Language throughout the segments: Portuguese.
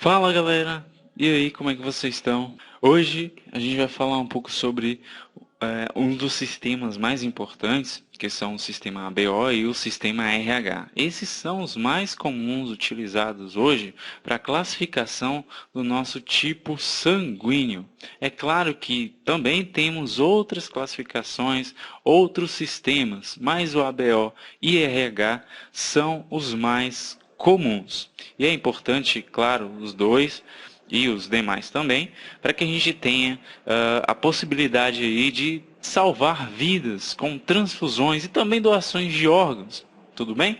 Fala galera, e aí, como é que vocês estão? Hoje a gente vai falar um pouco sobre um dos sistemas mais importantes, que são o sistema ABO e o sistema RH. Esses são os mais comuns utilizados hoje para a classificação do nosso tipo sanguíneo. É claro que também temos outras classificações, outros sistemas, mas o ABO e RH são os mais comuns. E é importante, claro, os dois e os demais também, para que a gente tenha a possibilidade aí de salvar vidas com transfusões e também doações de órgãos. Tudo bem?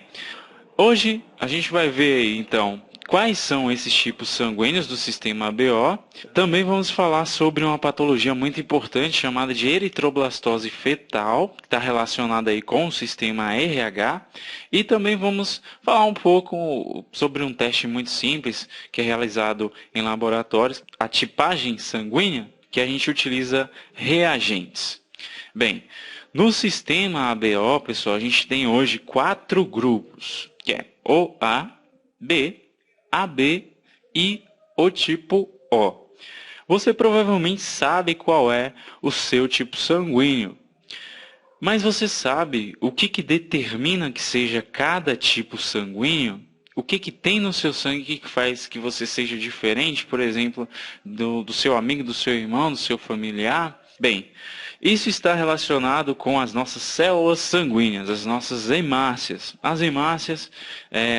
Hoje a gente vai ver aí, então, quais são esses tipos sanguíneos do sistema ABO. Também vamos falar sobre uma patologia muito importante chamada de eritroblastose fetal, que está relacionada aí com o sistema RH. E também vamos falar um pouco sobre um teste muito simples que é realizado em laboratórios, a tipagem sanguínea, que a gente utiliza reagentes. Bem, no sistema ABO, pessoal, a gente tem hoje 4 grupos, que é o A, B, AB e o tipo O. Você provavelmente sabe qual é o seu tipo sanguíneo, mas você sabe o que determina que seja cada tipo sanguíneo? O que tem no seu sangue que faz que você seja diferente, por exemplo, do seu amigo, do seu irmão, do seu familiar? Bem, isso está relacionado com as nossas células sanguíneas, as nossas hemácias. As hemácias,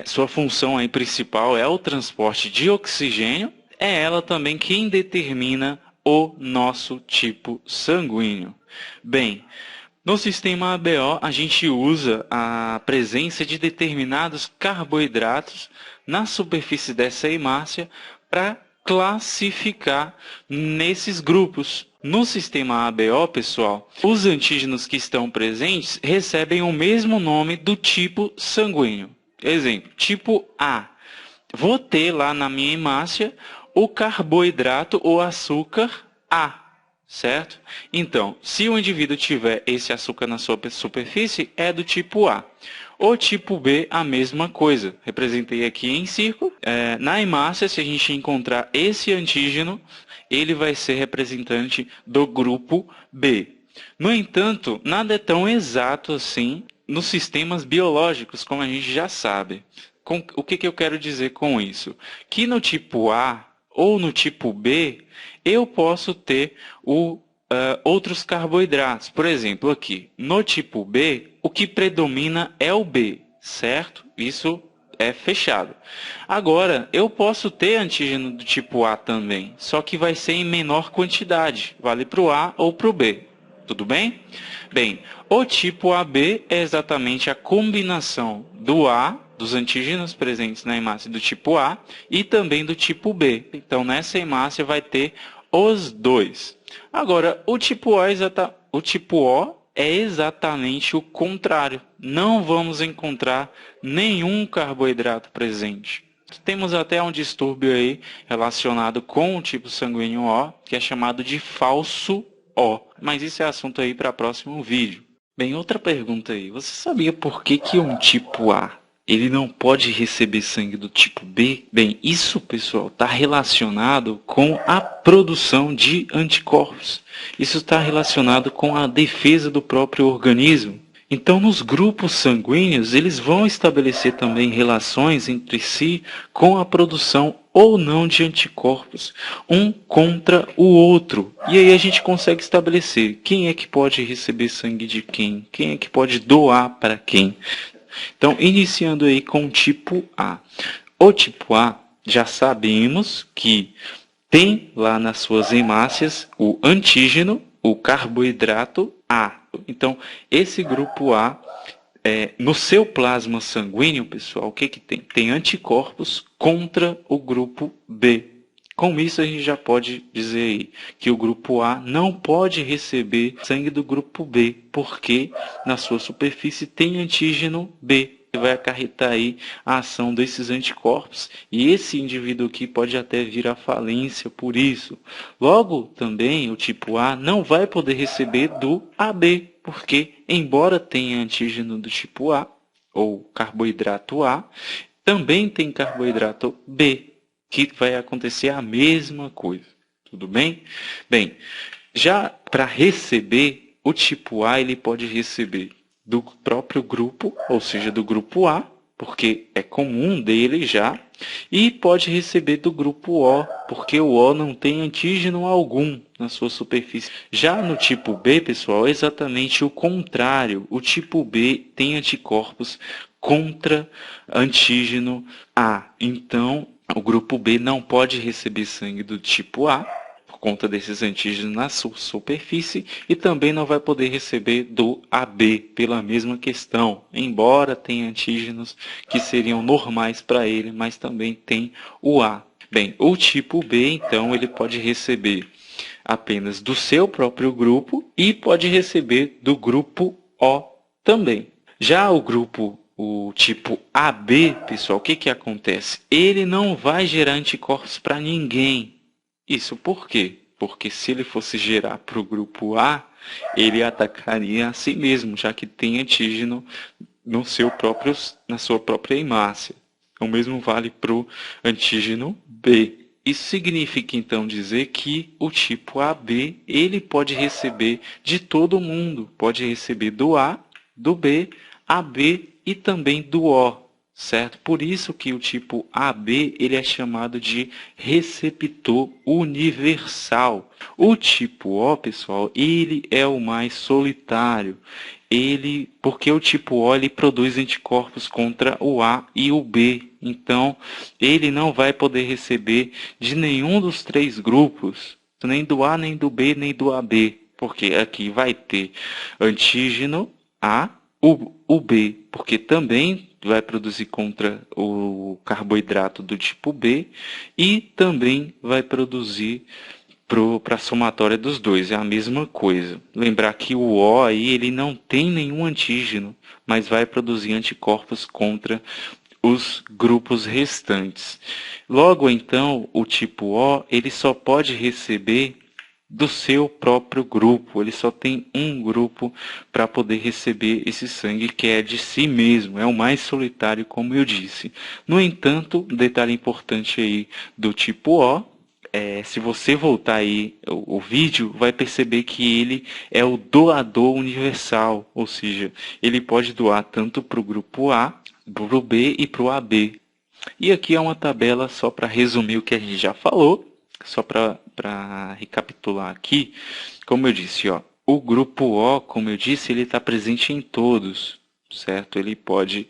sua função aí principal é o transporte de oxigênio. É ela também quem determina o nosso tipo sanguíneo. Bem, no sistema ABO, a gente usa a presença de determinados carboidratos na superfície dessa hemácia para classificar nesses grupos. No sistema ABO, pessoal, os antígenos que estão presentes recebem o mesmo nome do tipo sanguíneo. Exemplo, tipo A. Vou ter lá na minha hemácia o carboidrato ou açúcar A. Certo? Então, se o indivíduo tiver esse açúcar na sua superfície, é do tipo A. O tipo B, a mesma coisa. Representei aqui em círculo. Na hemácia, se a gente encontrar esse antígeno, ele vai ser representante do grupo B. No entanto, nada é tão exato assim nos sistemas biológicos, como a gente já sabe. O que eu quero dizer com isso? Que no tipo A ou no tipo B, eu posso ter outros carboidratos. Por exemplo, aqui, no tipo B, o que predomina é o B, certo? Isso é fechado. Agora, eu posso ter antígeno do tipo A também, só que vai ser em menor quantidade. Vale para o A ou para o B. Tudo bem? Bem, o tipo AB é exatamente a combinação do A, dos antígenos presentes na hemácia do tipo A, e também do tipo B. Então, nessa hemácia vai ter os dois. Agora, o tipo O é exatamente o contrário. Não vamos encontrar nenhum carboidrato presente. Temos até um distúrbio aí relacionado com o tipo sanguíneo O, que é chamado de falso O. Mas isso é assunto aí para próximo vídeo. Bem, outra pergunta aí. Você sabia por que um tipo A ele não pode receber sangue do tipo B? Bem, isso, pessoal, está relacionado com a produção de anticorpos. Isso está relacionado com a defesa do próprio organismo. Então, nos grupos sanguíneos, eles vão estabelecer também relações entre si com a produção ou não de anticorpos, um contra o outro. E aí a gente consegue estabelecer quem é que pode receber sangue de quem é que pode doar para quem. Então, iniciando aí com o tipo A. O tipo A, já sabemos que tem lá nas suas hemácias o antígeno, o carboidrato A. Então, esse grupo A, no seu plasma sanguíneo, pessoal, o que tem? Tem anticorpos contra o grupo B. Com isso, a gente já pode dizer aí que o grupo A não pode receber sangue do grupo B, porque na sua superfície tem antígeno B, que vai acarretar aí a ação desses anticorpos. E esse indivíduo aqui pode até vir à falência por isso. Logo, também, o tipo A não vai poder receber do AB, porque, embora tenha antígeno do tipo A, ou carboidrato A, também tem carboidrato B. que vai acontecer a mesma coisa. Tudo bem? Bem, já para receber, o tipo A ele pode receber do próprio grupo, ou seja, do grupo A, porque é comum dele já, e pode receber do grupo O, porque o O não tem antígeno algum na sua superfície. Já no tipo B, pessoal, é exatamente o contrário. O tipo B tem anticorpos contra antígeno A. Então, o grupo B não pode receber sangue do tipo A, por conta desses antígenos na sua superfície, e também não vai poder receber do AB pela mesma questão, embora tenha antígenos que seriam normais para ele, mas também tem o A. Bem, o tipo B, então, ele pode receber apenas do seu próprio grupo e pode receber do grupo O também. Já o tipo AB, pessoal, o que acontece? Ele não vai gerar anticorpos para ninguém. Isso por quê? Porque se ele fosse gerar para o grupo A, ele atacaria a si mesmo, já que tem antígeno na sua própria hemácia. O mesmo vale para o antígeno B. Isso significa então dizer que o tipo AB ele pode receber de todo mundo, pode receber do A, do B, AB e também do O, certo? Por isso que o tipo AB ele é chamado de receptor universal. O tipo O, pessoal, ele é o mais solitário. Porque o tipo O ele produz anticorpos contra o A e o B. Então, ele não vai poder receber de nenhum dos três grupos, nem do A, nem do B, nem do AB. Porque aqui vai ter antígeno A, o B, porque também vai produzir contra o carboidrato do tipo B e também vai produzir para a somatória dos dois, é a mesma coisa. Lembrar que o O aí, ele não tem nenhum antígeno, mas vai produzir anticorpos contra os grupos restantes. Logo então, o tipo O, ele só pode receber do seu próprio grupo. Ele só tem um grupo para poder receber esse sangue, que é de si mesmo. É o mais solitário, como eu disse. No entanto, um detalhe importante aí do tipo O, se você voltar aí o vídeo, vai perceber que ele é o doador universal, ou seja, ele pode doar tanto para o grupo A, para o B e para o AB. E aqui é uma tabela só para resumir o que a gente já falou, só para recapitular aqui. Como eu disse, ó, o grupo O, como eu disse, ele está presente em todos, certo? Ele pode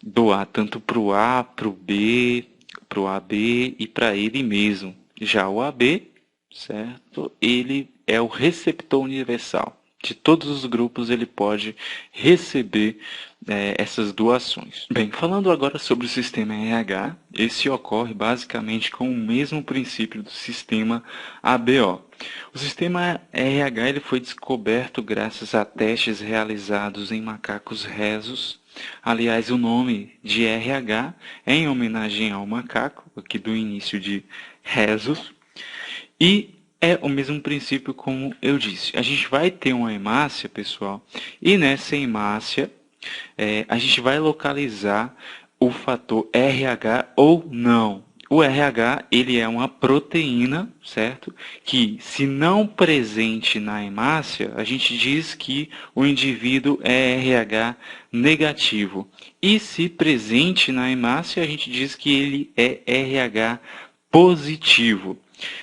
doar tanto para o A, para o B, para o AB e para ele mesmo. Já o AB, certo? Ele é o receptor universal. De todos os grupos ele pode receber essas doações. Bem, falando agora sobre o sistema RH, esse ocorre basicamente com o mesmo princípio do sistema ABO. O sistema RH ele foi descoberto graças a testes realizados em macacos rhesus. Aliás, o nome de RH é em homenagem ao macaco, aqui do início de rhesus. E é o mesmo princípio como eu disse. A gente vai ter uma hemácia, pessoal, e nessa hemácia a gente vai localizar o fator RH ou não. O RH ele é uma proteína, certo? Que se não presente na hemácia, a gente diz que o indivíduo é RH negativo. E se presente na hemácia, a gente diz que ele é RH positivo.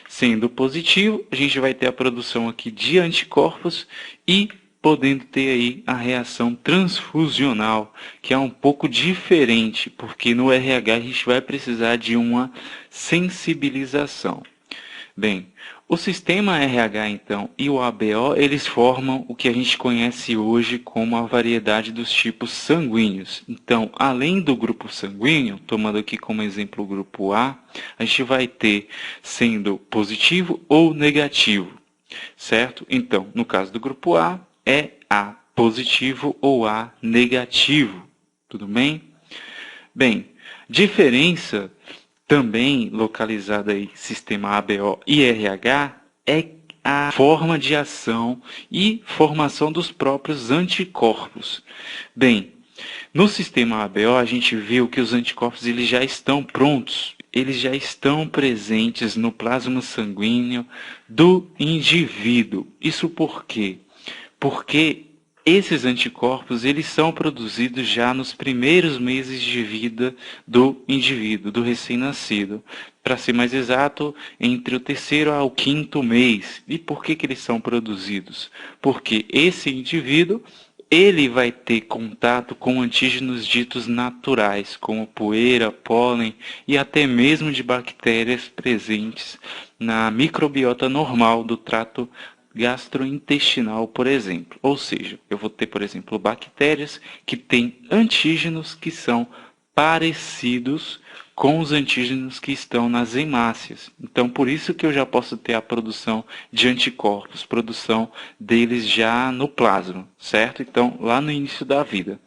Sendo positivo, a gente vai ter a produção aqui de anticorpos e podendo ter aí a reação transfusional, que é um pouco diferente, porque no RH a gente vai precisar de uma sensibilização. Bem, o sistema RH então e o ABO, eles formam o que a gente conhece hoje como a variedade dos tipos sanguíneos. Então, além do grupo sanguíneo, tomando aqui como exemplo o grupo A, a gente vai ter sendo positivo ou negativo, certo? Então, no caso do grupo A, é A positivo ou A negativo, tudo bem? Bem, diferença também localizada em sistema ABO e RH é a forma de ação e formação dos próprios anticorpos. Bem, no sistema ABO a gente viu que os anticorpos eles já estão prontos. eles já estão presentes no plasma sanguíneo do indivíduo. Isso por quê? Porque esses anticorpos, eles são produzidos já nos primeiros meses de vida do indivíduo, do recém-nascido. Para ser mais exato, entre o terceiro ao quinto mês. E por que eles são produzidos? Porque esse indivíduo, ele vai ter contato com antígenos ditos naturais, como poeira, pólen e até mesmo de bactérias presentes na microbiota normal do trato gastrointestinal, por exemplo. Ou seja, eu vou ter, por exemplo, bactérias que têm antígenos que são parecidos com os antígenos que estão nas hemácias. Então, por isso que eu já posso ter a produção de anticorpos, produção deles já no plasma, certo? Então, lá no início da vida.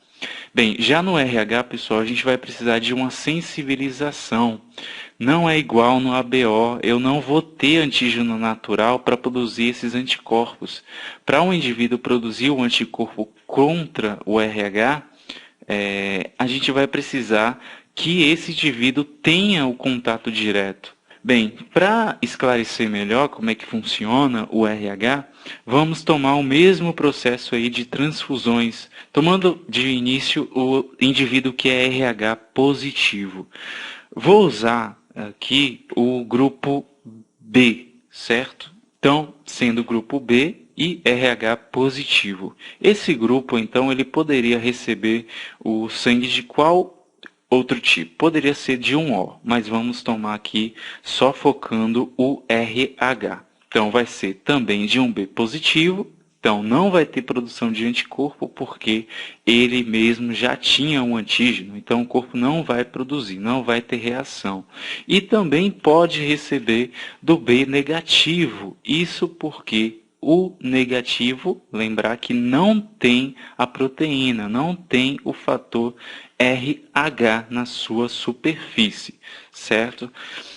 Bem, já no RH, pessoal, a gente vai precisar de uma sensibilização. Não é igual no ABO, eu não vou ter antígeno natural para produzir esses anticorpos. Para um indivíduo produzir um anticorpo contra o RH, a gente vai precisar que esse indivíduo tenha o contato direto. Bem, para esclarecer melhor como é que funciona o RH, vamos tomar o mesmo processo aí de transfusões, tomando de início o indivíduo que é RH positivo. Vou usar aqui o grupo B, certo? Então, sendo o grupo B e RH positivo. Esse grupo, então, ele poderia receber o sangue de qual outro tipo? Poderia ser de um O, mas vamos tomar aqui só focando o RH. Então, vai ser também de um B positivo. Então, não vai ter produção de anticorpo porque ele mesmo já tinha um antígeno. Então, o corpo não vai produzir, não vai ter reação. E também pode receber do B negativo. Isso porque o negativo, lembrar que não tem a proteína, não tem o fator RH na sua superfície, certo?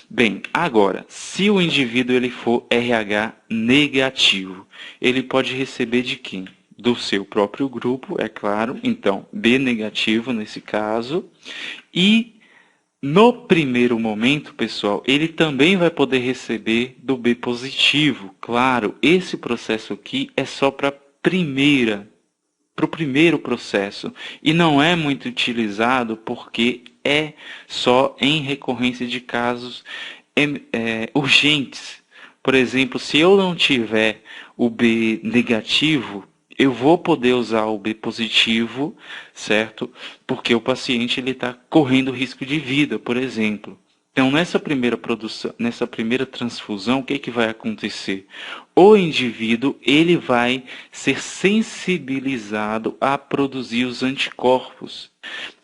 Bem, agora, se o indivíduo ele for RH negativo, ele pode receber de quem? Do seu próprio grupo, é claro, então B negativo nesse caso, e no primeiro momento, pessoal, ele também vai poder receber do B positivo. Claro, esse processo aqui é só para o primeiro processo e não é muito utilizado porque é só em recorrência de casos urgentes. Por exemplo, se eu não tiver o B negativo, eu vou poder usar o B positivo, certo? Porque o paciente está correndo risco de vida, por exemplo. Então, nessa primeira produção, nessa primeira transfusão, o que vai acontecer? O indivíduo ele vai ser sensibilizado a produzir os anticorpos.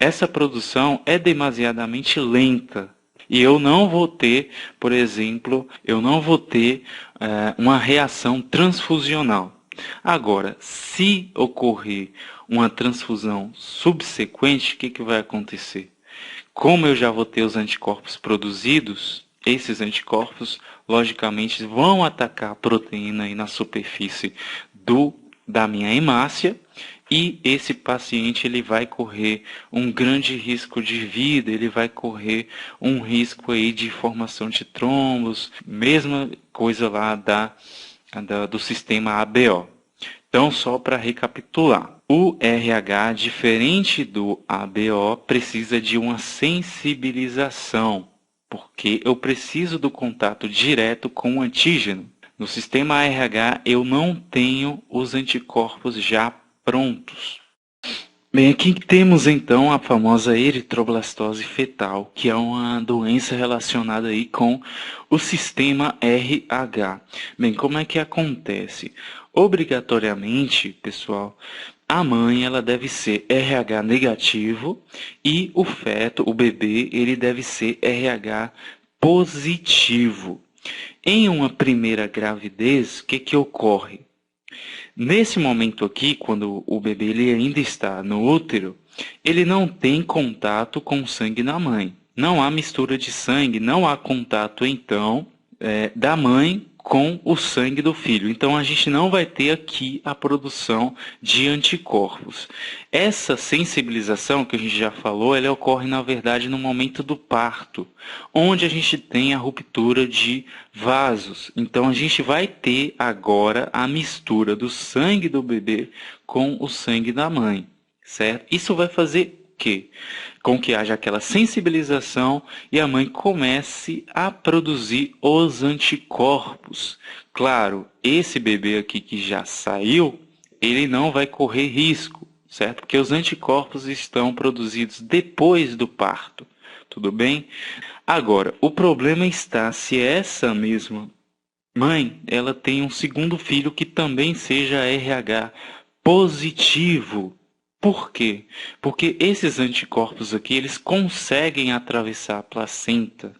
Essa produção é demasiadamente lenta. E eu não vou ter, por exemplo, uma reação transfusional. Agora, se ocorrer uma transfusão subsequente, o que vai acontecer? Como eu já vou ter os anticorpos produzidos, esses anticorpos, logicamente, vão atacar a proteína aí na superfície da minha hemácia e esse paciente ele vai correr um grande risco de vida, ele vai correr um risco aí de formação de trombos, mesma coisa lá do sistema ABO. Então, só para recapitular, o RH, diferente do ABO, precisa de uma sensibilização, porque eu preciso do contato direto com o antígeno. No sistema RH, eu não tenho os anticorpos já prontos. Bem, aqui temos então a famosa eritroblastose fetal, que é uma doença relacionada aí com o sistema RH. Bem, como é que acontece? Obrigatoriamente, pessoal, a mãe ela deve ser RH negativo e o feto, o bebê, ele deve ser RH positivo. Em uma primeira gravidez, o que ocorre? Nesse momento aqui, quando o bebê ele ainda está no útero, ele não tem contato com o sangue da mãe. Não há mistura de sangue, não há contato, então, da mãe com o sangue do filho. Então a gente não vai ter aqui a produção de anticorpos. Essa sensibilização que a gente já falou, ela ocorre na verdade no momento do parto, onde a gente tem a ruptura de vasos. Então a gente vai ter agora a mistura do sangue do bebê com o sangue da mãe, certo? Isso vai fazer quê? Com que haja aquela sensibilização e a mãe comece a produzir os anticorpos. Claro, esse bebê aqui que já saiu, ele não vai correr risco, certo? Porque os anticorpos estão produzidos depois do parto, tudo bem? Agora, o problema está se essa mesma mãe, ela tem um segundo filho que também seja RH positivo. Por quê? Porque esses anticorpos aqui, eles conseguem atravessar a placenta.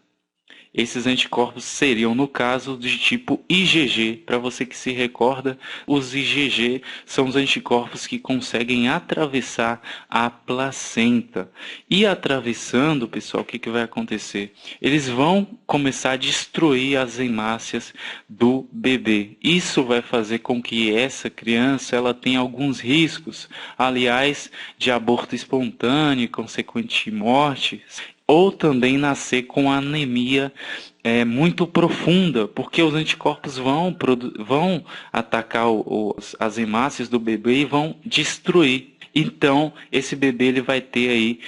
Esses anticorpos seriam, no caso, de tipo IgG. Para você que se recorda, os IgG são os anticorpos que conseguem atravessar a placenta. E atravessando, pessoal, o que vai acontecer? Eles vão começar a destruir as hemácias do bebê. Isso vai fazer com que essa criança ela tenha alguns riscos, aliás, de aborto espontâneo e consequente morte, ou também nascer com anemia muito profunda, porque os anticorpos vão atacar as hemácias do bebê e vão destruir. Então, esse bebê ele vai ter aí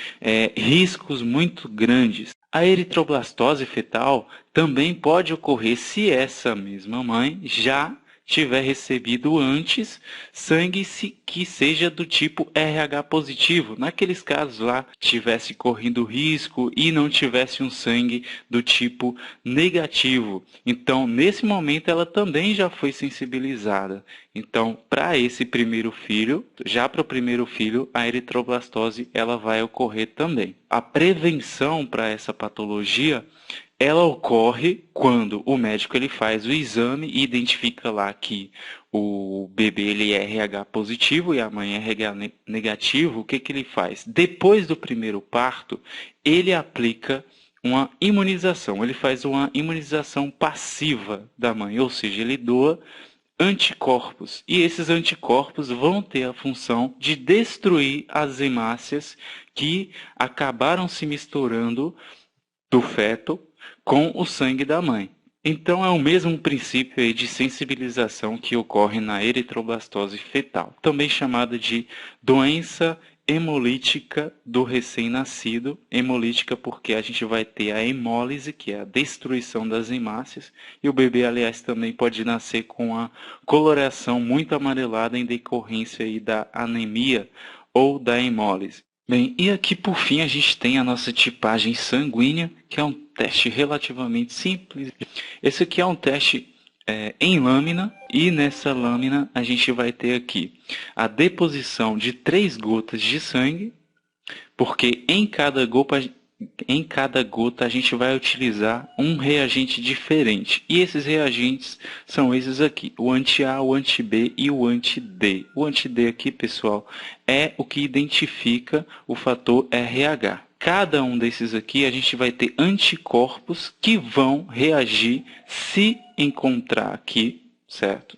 riscos muito grandes. A eritroblastose fetal também pode ocorrer se essa mesma mãe já tiver recebido antes sangue que seja do tipo RH positivo. Naqueles casos lá, tivesse correndo risco e não tivesse um sangue do tipo negativo. Então, nesse momento, ela também já foi sensibilizada. Então, para esse primeiro filho, já para o primeiro filho, a eritroblastose ela vai ocorrer também. A prevenção para essa patologia ela ocorre quando o médico ele faz o exame e identifica lá que o bebê ele é RH positivo e a mãe é RH negativo. O que ele faz? Depois do primeiro parto, ele aplica uma imunização. Ele faz uma imunização passiva da mãe, ou seja, ele doa anticorpos. E esses anticorpos vão ter a função de destruir as hemácias que acabaram se misturando do feto com o sangue da mãe. Então é o mesmo princípio aí de sensibilização que ocorre na eritroblastose fetal, também chamada de doença hemolítica do recém-nascido. Hemolítica porque a gente vai ter a hemólise, que é a destruição das hemácias, e o bebê, aliás, também pode nascer com a coloração muito amarelada em decorrência aí da anemia ou da hemólise. Bem, e aqui por fim a gente tem a nossa tipagem sanguínea, que é um teste relativamente simples. Esse aqui é um teste em lâmina, e nessa lâmina a gente vai ter aqui a deposição de 3 gotas de sangue, porque em cada gota a gente vai utilizar um reagente diferente. E esses reagentes são esses aqui, o anti-A, o anti-B e o anti-D. O anti-D aqui, pessoal, é o que identifica o fator RH. Cada um desses aqui a gente vai ter anticorpos que vão reagir se encontrar aqui, certo?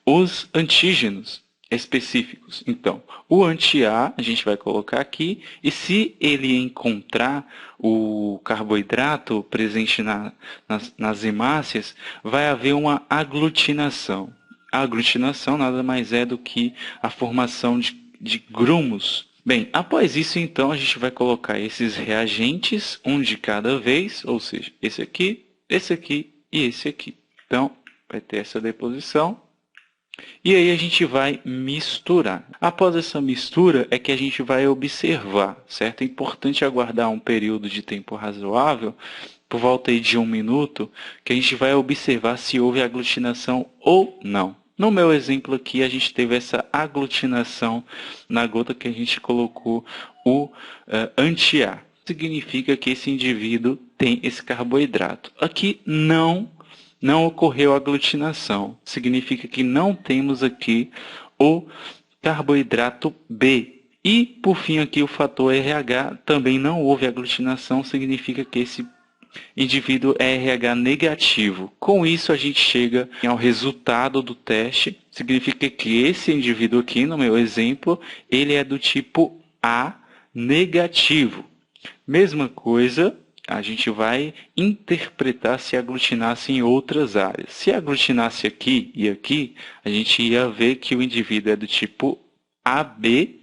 Os antígenos específicos. Então, o anti-A a gente vai colocar aqui, e se ele encontrar o carboidrato presente nas hemácias, vai haver uma aglutinação. A aglutinação nada mais é do que a formação de grumos. Bem, após isso, então, a gente vai colocar esses reagentes, um de cada vez, ou seja, esse aqui e esse aqui. Então, vai ter essa deposição. E aí a gente vai misturar. Após essa mistura é que a gente vai observar, certo? É importante aguardar um período de tempo razoável, por volta aí de 1 minuto, que a gente vai observar se houve aglutinação ou não. No meu exemplo aqui, a gente teve essa aglutinação na gota que a gente colocou o anti-A. Significa que esse indivíduo tem esse carboidrato. Aqui não ocorreu aglutinação. Significa que não temos aqui o carboidrato B. E, por fim, aqui o fator RH também não houve aglutinação. Significa que esse indivíduo RH negativo. Com isso a gente chega ao resultado do teste. Significa que esse indivíduo aqui, no meu exemplo, ele é do tipo A negativo. Mesma coisa, a gente vai interpretar se aglutinasse em outras áreas. Se aglutinasse aqui e aqui, a gente ia ver que o indivíduo é do tipo AB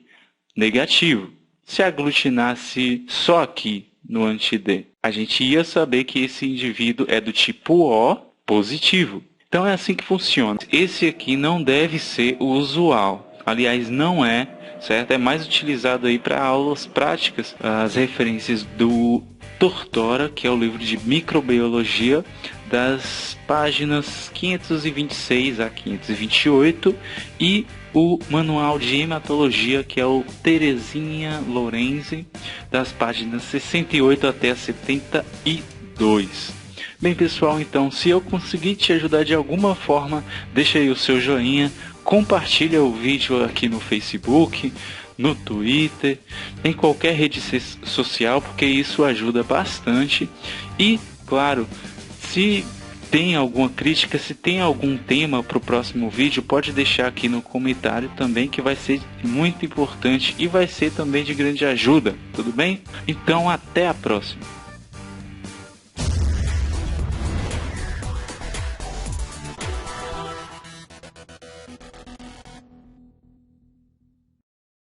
negativo. Se aglutinasse só aqui no anti-D, a gente ia saber que esse indivíduo é do tipo O positivo. Então é assim que funciona. Esse aqui não deve ser o usual. Aliás, não é, certo? É mais utilizado aí para aulas práticas. As referências do Tortora, que é o livro de microbiologia, das páginas 526 a 528, e o manual de hematologia, que é o Terezinha Lorenzi, das páginas 68 até 72. Bem, pessoal, então, se eu conseguir te ajudar de alguma forma, deixa aí o seu joinha, compartilha o vídeo aqui no Facebook, no Twitter, em qualquer rede social, porque isso ajuda bastante. E, claro, se tem alguma crítica, se tem algum tema para o próximo vídeo, pode deixar aqui no comentário também, que vai ser muito importante e vai ser também de grande ajuda, tudo bem? Então, até a próxima!